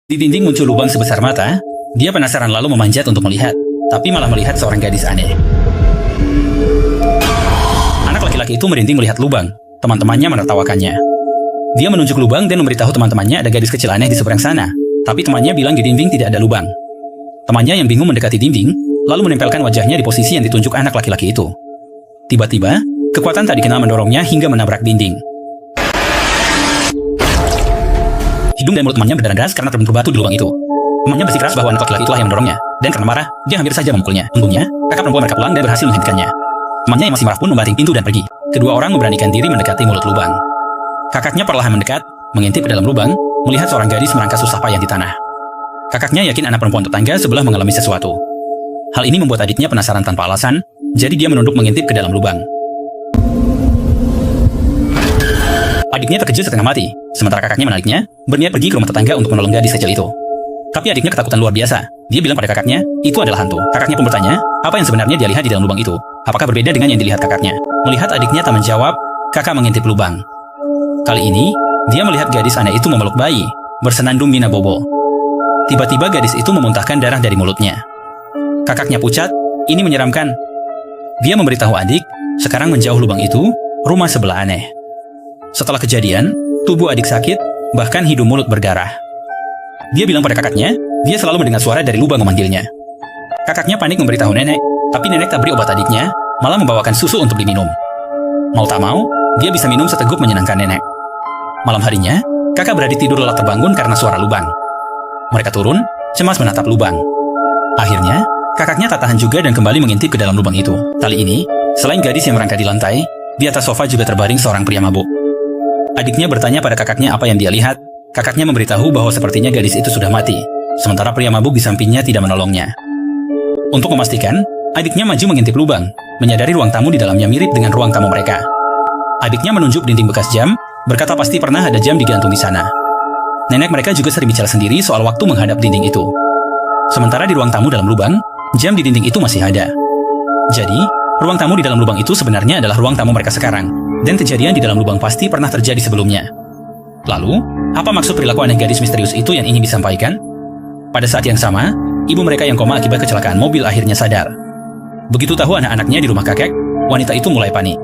Di dinding muncul lubang sebesar mata. Dia penasaran lalu memanjat untuk melihat, tapi malah melihat seorang gadis aneh. Anak laki-laki itu merinding melihat lubang. Teman-temannya menertawakannya. Dia menunjuk lubang dan memberitahu teman-temannya ada gadis kecil aneh di seberang sana. Tapi temannya bilang di dinding tidak ada lubang. Temannya yang bingung mendekati dinding, lalu menempelkan wajahnya di posisi yang ditunjuk anak laki-laki itu. Tiba-tiba, kekuatan tak dikenal mendorongnya hingga menabrak dinding. Hidung dan mulut temannya berdarah deras karena terbentur batu di lubang itu. Temannya bersikeras bahwa anak laki-laki itulah yang mendorongnya, dan karena marah, dia hampir saja memukulnya. Untungnya, kakak perempuan mereka pulang dan berhasil menghentikannya. Temannya yang masih marah pun membanting pintu dan pergi. Kedua orang memberanikan diri mendekati mulut lubang. Kakaknya perlahan mendekat, mengintip ke dalam lubang, melihat seorang gadis merangkak susah payah di tanah. Kakaknya yakin anak perempuan tetangga sebelah mengalami sesuatu. Hal ini membuat adiknya penasaran tanpa alasan, jadi dia menunduk mengintip ke dalam lubang. Adiknya terkejut setengah mati, sementara kakaknya menariknya, berniat pergi ke rumah tetangga untuk menolong gadis kecil itu. Tapi adiknya ketakutan luar biasa. Dia bilang pada kakaknya, itu adalah hantu. Kakaknya pun bertanya, apa yang sebenarnya dia lihat di dalam lubang itu? Apakah berbeda dengan yang dilihat kakaknya? Melihat adiknya tak menjawab, kakak mengintip lubang. Kali ini, dia melihat gadis aneh itu memeluk bayi, bersenandung Mina Bobo. Tiba-tiba gadis itu memuntahkan darah dari mulutnya. Kakaknya pucat, ini menyeramkan. Dia memberitahu adik, sekarang menjauh lubang itu, rumah sebelah aneh. Setelah kejadian, tubuh adik sakit, bahkan hidung mulut berdarah. Dia bilang pada kakaknya, dia selalu mendengar suara dari lubang memanggilnya. Kakaknya panik memberitahu nenek, tapi nenek tak beri obat adiknya, malah membawakan susu untuk diminum. Mau tak mau, dia bisa minum seteguk menyenangkan nenek. Malam harinya, kakak beradik tidur lelap terbangun karena suara lubang. Mereka turun, cemas menatap lubang. Akhirnya, kakaknya tak tahan juga dan kembali mengintip ke dalam lubang itu. Kali ini, selain gadis yang merangkak di lantai, di atas sofa juga terbaring seorang pria mabuk. Adiknya bertanya pada kakaknya apa yang dia lihat. Kakaknya memberitahu bahwa sepertinya gadis itu sudah mati, sementara pria mabuk di sampingnya tidak menolongnya. Untuk memastikan, adiknya maju mengintip lubang, menyadari ruang tamu di dalamnya mirip dengan ruang tamu mereka. Adiknya menunjuk dinding bekas jam, berkata pasti pernah ada jam digantung di sana. Nenek mereka juga sering bicara sendiri soal waktu menghadap dinding itu. Sementara di ruang tamu dalam lubang, jam di dinding itu masih ada. Jadi, ruang tamu di dalam lubang itu sebenarnya adalah ruang tamu mereka sekarang, dan kejadian di dalam lubang pasti pernah terjadi sebelumnya. Lalu, apa maksud perilaku aneh gadis misterius itu yang ingin disampaikan? Pada saat yang sama, ibu mereka yang koma akibat kecelakaan mobil akhirnya sadar. Begitu tahu anak-anaknya di rumah kakek, wanita itu mulai panik.